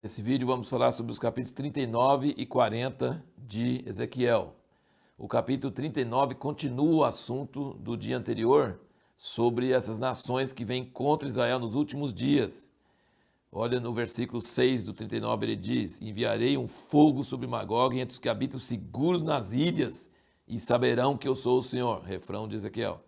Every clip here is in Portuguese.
Nesse vídeo vamos falar sobre os capítulos 39 e 40 de Ezequiel. O capítulo 39 continua o assunto do dia anterior sobre essas nações que vêm contra Israel nos últimos dias. Olha no versículo 6 do 39, ele diz: enviarei um fogo sobre Magog entre os que habitam seguros nas ilhas e saberão que eu sou o Senhor. Refrão de Ezequiel.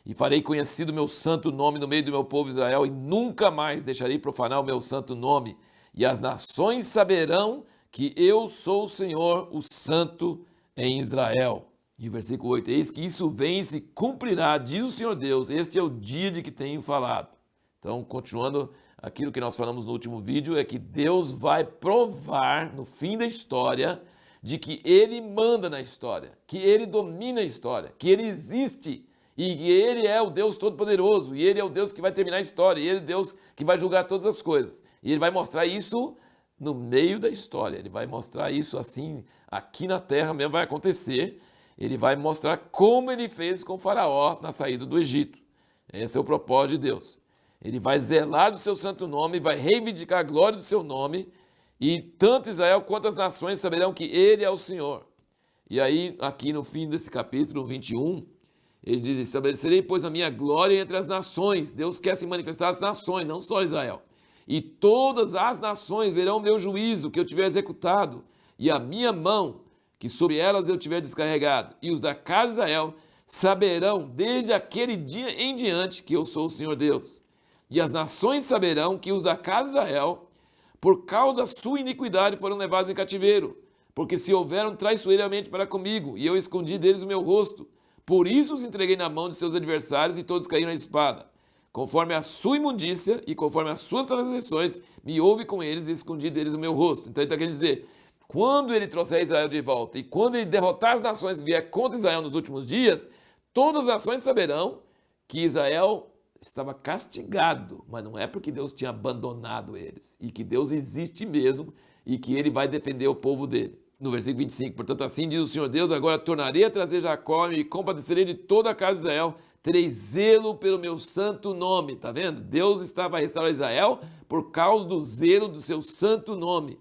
E farei conhecido o meu santo nome no meio do meu povo Israel e nunca mais deixarei profanar o meu santo nome. E as nações saberão que eu sou o Senhor, o Santo em Israel. E o versículo 8, eis que isso vem e se cumprirá, diz o Senhor Deus, este é o dia de que tenho falado. Então, continuando aquilo que nós falamos no último vídeo, é que Deus vai provar no fim da história de que Ele manda na história, que Ele domina a história, que Ele existe e que Ele é o Deus Todo-Poderoso, e Ele é o Deus que vai terminar a história, e Ele é o Deus que vai julgar todas as coisas. E Ele vai mostrar isso no meio da história, Ele vai mostrar isso assim, aqui na terra mesmo vai acontecer. Ele vai mostrar como Ele fez com o faraó na saída do Egito. Esse é o propósito de Deus. Ele vai zelar do seu santo nome, vai reivindicar a glória do seu nome, e tanto Israel quanto as nações saberão que Ele é o Senhor. E aí, aqui no fim desse capítulo 21, ele diz: estabelecerei, pois, a minha glória entre as nações. Deus quer se manifestar às nações, não só Israel. E todas as nações verão o meu juízo que eu tiver executado, e a minha mão que sobre elas eu tiver descarregado. E os da casa de Israel saberão desde aquele dia em diante que eu sou o Senhor Deus. E as nações saberão que os da casa de Israel, por causa da sua iniquidade, foram levados em cativeiro, porque se houveram traiçoeiramente para comigo, e eu escondi deles o meu rosto. Por isso os entreguei na mão de seus adversários, e todos caíram à espada. Conforme a sua imundícia e conforme as suas transgressões, me houve com eles e escondi deles o meu rosto. Então ele está querendo dizer, quando ele trouxer Israel de volta e quando ele derrotar as nações que vier contra Israel nos últimos dias, todas as nações saberão que Israel estava castigado, mas não é porque Deus tinha abandonado eles, e que Deus existe mesmo e que ele vai defender o povo dele. No versículo 25, portanto assim diz o Senhor Deus, agora tornarei a trazer Jacó e compadecerei de toda a casa de Israel, terei zelo pelo meu santo nome. Está vendo? Deus estava a restaurar Israel por causa do zelo do seu santo nome.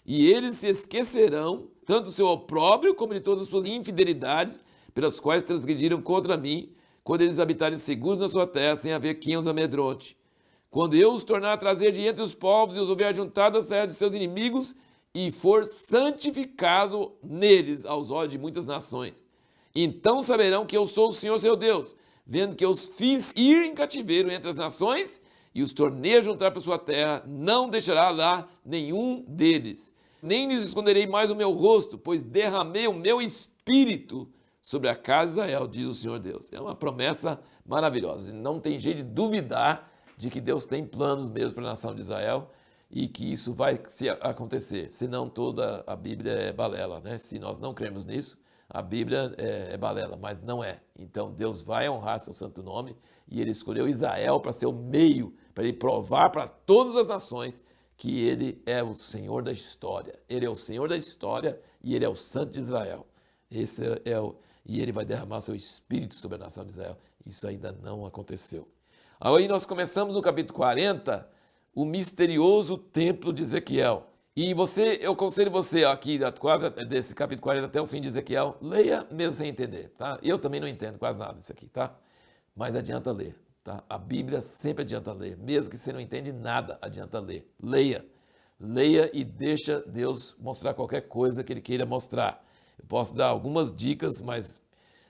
E eles se esquecerão, tanto do seu opróbrio como de todas as suas infidelidades, pelas quais transgrediram contra mim, quando eles habitarem seguros na sua terra, sem haver quem os amedronte. Quando eu os tornar a trazer de entre os povos e os houver juntado às terras de seus inimigos, e for santificado neles aos olhos de muitas nações. Então saberão que eu sou o Senhor seu Deus, vendo que eu os fiz ir em cativeiro entre as nações, e os tornei a juntar para sua terra, não deixará lá nenhum deles. Nem lhes esconderei mais o meu rosto, pois derramei o meu espírito sobre a casa de Israel, diz o Senhor Deus. É uma promessa maravilhosa. Não tem jeito de duvidar de que Deus tem planos mesmo para a nação de Israel e que isso vai acontecer. Senão toda a Bíblia é balela, né? Se nós não cremos nisso, a Bíblia é balela, mas não é. Então Deus vai honrar seu santo nome e Ele escolheu Israel para ser o meio, para Ele provar para todas as nações que Ele é o Senhor da história. Ele é o Senhor da história e Ele é o Santo de Israel. E Ele vai derramar seu Espírito sobre a nação de Israel. Isso ainda não aconteceu. Aí nós começamos no capítulo 40, o misterioso templo de Ezequiel. E eu aconselho você aqui, quase desse capítulo 40 até o fim de Ezequiel, leia mesmo sem entender, tá? Eu também não entendo quase nada disso aqui, tá? Mas adianta ler, tá? A Bíblia sempre adianta ler, mesmo que você não entende nada, adianta ler. Leia, leia e deixa Deus mostrar qualquer coisa que Ele queira mostrar. Eu posso dar algumas dicas, mas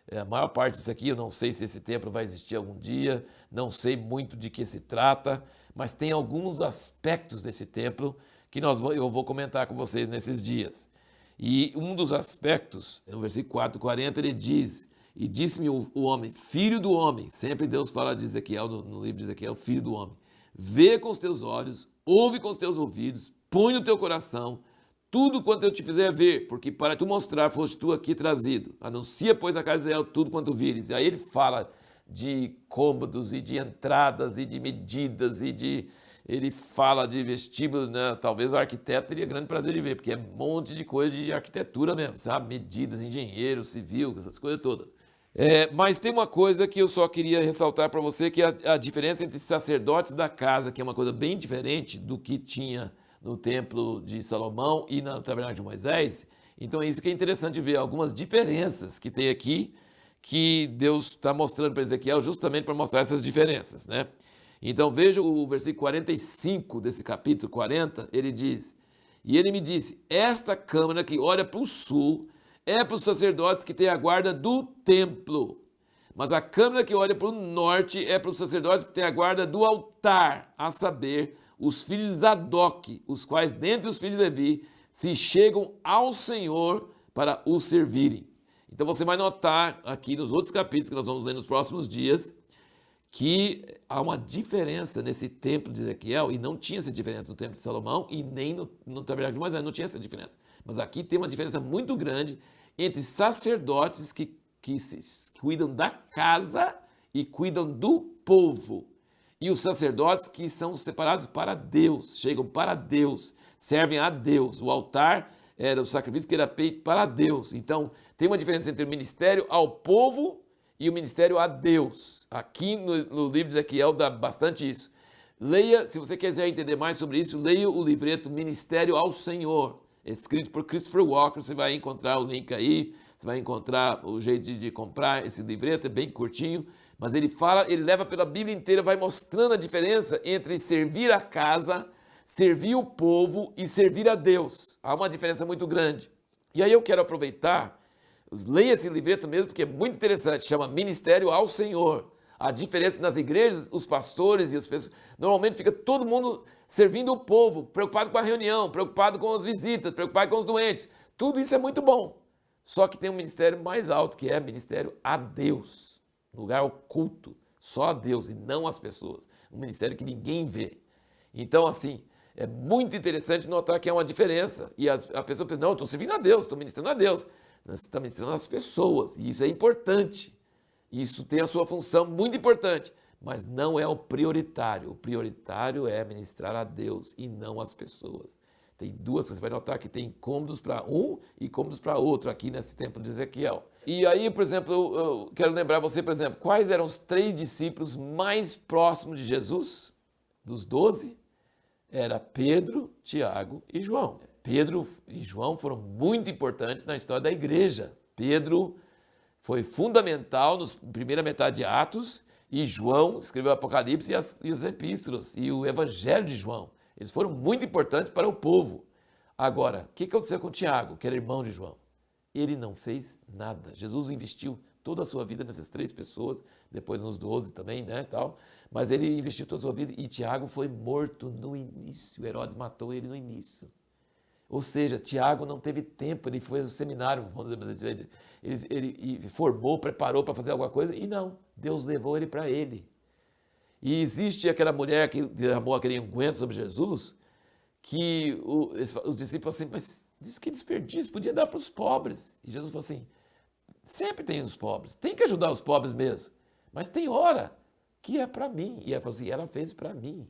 a maior parte disso aqui, eu não sei se esse templo vai existir algum dia, não sei muito de que se trata, mas tem alguns aspectos desse templo que eu vou comentar com vocês nesses dias. E um dos aspectos, no versículo 4, 40, ele diz, e disse-me o homem, filho do homem, sempre Deus fala de Ezequiel, no livro de Ezequiel, filho do homem, vê com os teus olhos, ouve com os teus ouvidos, põe no teu coração, tudo quanto eu te fizer ver, porque para tu mostrar foste tu aqui trazido. Anuncia, pois, a casa de Israel tudo quanto vires. E aí ele fala de cômodos e de entradas e de medidas ele fala de vestíbulo, né? Talvez o arquiteto teria grande prazer de ver, porque é um monte de coisa de arquitetura mesmo, sabe? Medidas, engenheiro, civil, essas coisas todas. Mas tem uma coisa que eu só queria ressaltar para você, que é a diferença entre sacerdotes da casa, que é uma coisa bem diferente do que tinha no templo de Salomão e no tabernáculo de Moisés. Então é isso que é interessante ver, algumas diferenças que tem aqui, que Deus está mostrando para Ezequiel justamente para mostrar essas diferenças, né? Então veja o versículo 45 desse capítulo 40, ele diz: e ele me disse, esta câmara que olha para o sul é para os sacerdotes que têm a guarda do templo, mas a câmara que olha para o norte é para os sacerdotes que têm a guarda do altar, a saber, os filhos de Zadok, os quais dentre os filhos de Levi se chegam ao Senhor para o servirem. Então você vai notar aqui nos outros capítulos que nós vamos ler nos próximos dias, que há uma diferença nesse templo de Ezequiel, e não tinha essa diferença no templo de Salomão e nem no tabernáculo de Moisés, não tinha essa diferença. Mas aqui tem uma diferença muito grande entre sacerdotes que cuidam da casa e cuidam do povo, e os sacerdotes que são separados para Deus, chegam para Deus, servem a Deus. O altar era o sacrifício que era feito para Deus. Então tem uma diferença entre o ministério ao povo e o ministério a Deus. Aqui no livro de Ezequiel dá bastante isso. Leia, se você quiser entender mais sobre isso, leia o livreto Ministério ao Senhor, escrito por Christopher Walker. Você vai encontrar o link aí, você vai encontrar o jeito de comprar esse livreto, é bem curtinho, mas ele leva pela Bíblia inteira, vai mostrando a diferença entre servir a casa, servir o povo e servir a Deus. Há uma diferença muito grande. E aí eu quero aproveitar, leia esse livreto mesmo, porque é muito interessante, chama Ministério ao Senhor. A diferença nas igrejas, os pastores e as pessoas, normalmente fica todo mundo servindo o povo, preocupado com a reunião, preocupado com as visitas, preocupado com os doentes. Tudo isso é muito bom. Só que tem um ministério mais alto, que é ministério a Deus, lugar oculto, só a Deus e não as pessoas. Um ministério que ninguém vê. Então, assim, é muito interessante notar que há uma diferença. E a pessoa pensa, não, eu estou servindo a Deus, estou ministrando a Deus. Você está ministrando as pessoas, e isso é importante. Isso tem a sua função muito importante, mas não é o prioritário. O prioritário é ministrar a Deus e não as pessoas. Tem duas coisas, você vai notar que tem cômodos para um e cômodos para outro aqui nesse templo de Ezequiel. E aí, por exemplo, eu quero lembrar você, por exemplo, quais eram os 3 discípulos mais próximos de Jesus? Dos 12? Era Pedro, Tiago e João. Pedro e João foram muito importantes na história da igreja. Pedro foi fundamental na primeira metade de Atos, e João escreveu o Apocalipse e as epístolas e o Evangelho de João. Eles foram muito importantes para o povo. Agora, o que aconteceu com Tiago, que era irmão de João? Ele não fez nada. Jesus investiu toda a sua vida nessas 3 pessoas, depois nos 12 também, né, tal. Mas ele investiu toda a sua vida e Tiago foi morto no início. Herodes matou ele no início. Ou seja, Tiago não teve tempo, ele foi ao seminário, ele formou, preparou para fazer alguma coisa, e não, Deus levou ele para ele. E existe aquela mulher que derramou aquele unguento sobre Jesus, que os discípulos falaram assim, mas diz que desperdício, podia dar para os pobres. E Jesus falou assim, sempre tem os pobres, tem que ajudar os pobres mesmo, mas tem hora que é para mim. E ela falou assim, ela fez para mim.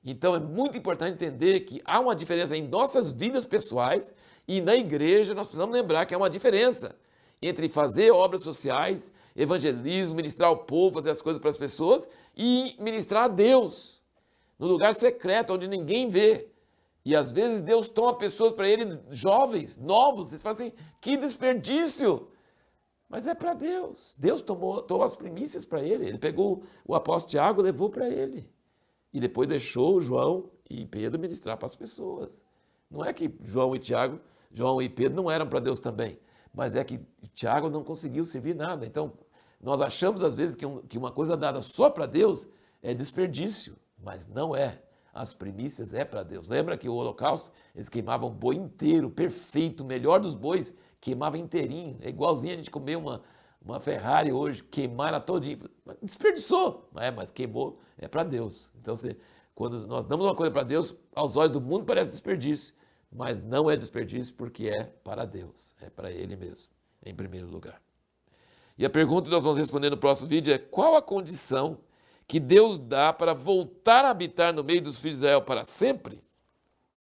Então é muito importante entender que há uma diferença em nossas vidas pessoais e na igreja nós precisamos lembrar que há uma diferença entre fazer obras sociais, evangelismo, ministrar ao povo, fazer as coisas para as pessoas e ministrar a Deus no lugar secreto, onde ninguém vê. E às vezes Deus toma pessoas para ele, jovens, novos, vocês falam assim, que desperdício! Mas é para Deus. Deus tomou as primícias para ele. Ele pegou o apóstolo Tiago e levou para ele. E depois deixou João e Pedro ministrar para as pessoas. Não é que João e Pedro não eram para Deus também, mas é que Tiago não conseguiu servir nada. Então, nós achamos às vezes que uma coisa dada só para Deus é desperdício, mas não é. As primícias é para Deus. Lembra que o holocausto, eles queimavam o boi inteiro, perfeito, o melhor dos bois, queimava inteirinho. É igualzinho a gente comer uma Ferrari hoje, queimar ela todinha. Desperdiçou, mas queimou, é para Deus. Então, quando nós damos uma coisa para Deus, aos olhos do mundo parece desperdício, mas não é desperdício porque é para Deus, é para Ele mesmo, em primeiro lugar. E a pergunta que nós vamos responder no próximo vídeo é: qual a condição que Deus dá para voltar a habitar no meio dos filhos de Israel para sempre?